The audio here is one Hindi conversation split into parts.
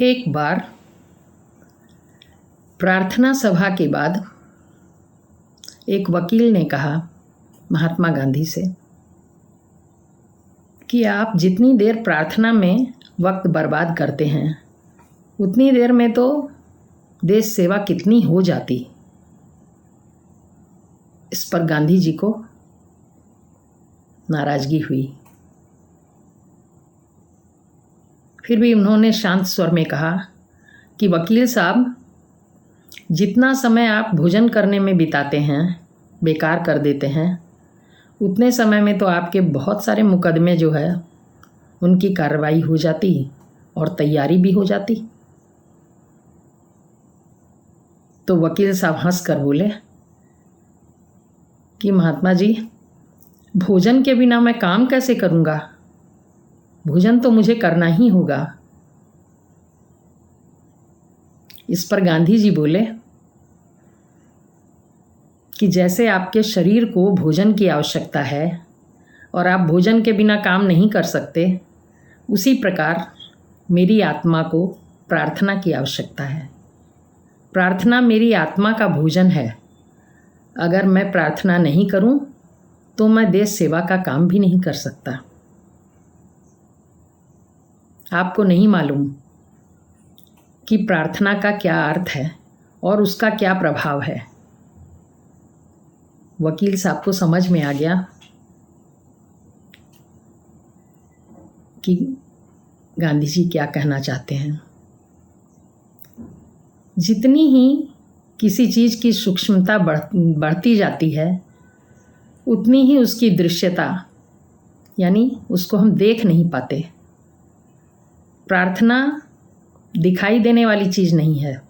एक बार प्रार्थना सभा के बाद एक वकील ने कहा महात्मा गांधी से कि आप जितनी देर प्रार्थना में वक्त बर्बाद करते हैं उतनी देर में तो देश सेवा कितनी हो जाती। इस पर गांधी जी को नाराज़गी हुई। फिर भी उन्होंने शांत स्वर में कहा कि वकील साहब, जितना समय आप भोजन करने में बिताते हैं, बेकार कर देते हैं, उतने समय में तो आपके बहुत सारे मुकदमे जो है उनकी कार्रवाई हो जाती और तैयारी भी हो जाती। तो वकील साहब हंस कर बोले कि महात्मा जी, भोजन के बिना मैं काम कैसे करूँगा? भोजन तो मुझे करना ही होगा। इस पर गांधी जी बोले कि जैसे आपके शरीर को भोजन की आवश्यकता है और आप भोजन के बिना काम नहीं कर सकते, उसी प्रकार मेरी आत्मा को प्रार्थना की आवश्यकता है। प्रार्थना मेरी आत्मा का भोजन है। अगर मैं प्रार्थना नहीं करूं तो मैं देश सेवा का काम भी नहीं कर सकता। आपको नहीं मालूम कि प्रार्थना का क्या अर्थ है और उसका क्या प्रभाव है। वकील साहब को समझ में आ गया कि गांधी जी क्या कहना चाहते हैं। जितनी ही किसी चीज़ की सूक्ष्मता बढ़ती जाती है, उतनी ही उसकी दृश्यता, यानी उसको हम देख नहीं पाते। प्रार्थना दिखाई देने वाली चीज़ नहीं है,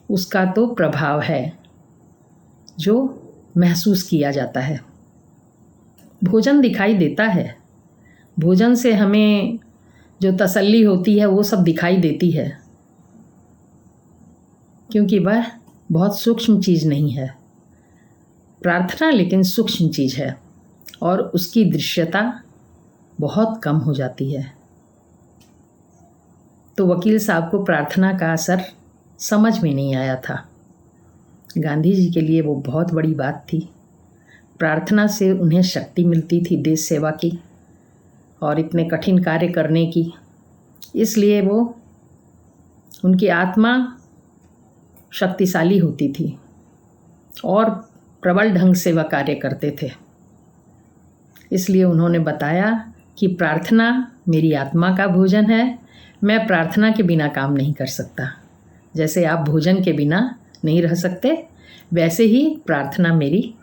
उसका तो प्रभाव है जो महसूस किया जाता है। भोजन दिखाई देता है, भोजन से हमें जो तसल्ली होती है वो सब दिखाई देती है, क्योंकि वह बहुत सूक्ष्म चीज़ नहीं है। प्रार्थना लेकिन सूक्ष्म चीज़ है और उसकी दृश्यता बहुत कम हो जाती है। तो वकील साहब को प्रार्थना का असर समझ में नहीं आया था। गांधी जी के लिए वो बहुत बड़ी बात थी। प्रार्थना से उन्हें शक्ति मिलती थी देश सेवा की और इतने कठिन कार्य करने की। इसलिए वो उनकी आत्मा शक्तिशाली होती थी और प्रबल ढंग से वह कार्य करते थे। इसलिए उन्होंने बताया कि प्रार्थना मेरी आत्मा का भोजन है। मैं प्रार्थना के बिना काम नहीं कर सकता। जैसे आप भोजन के बिना नहीं रह सकते, वैसे ही प्रार्थना मेरी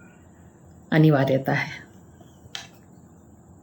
अनिवार्यता है।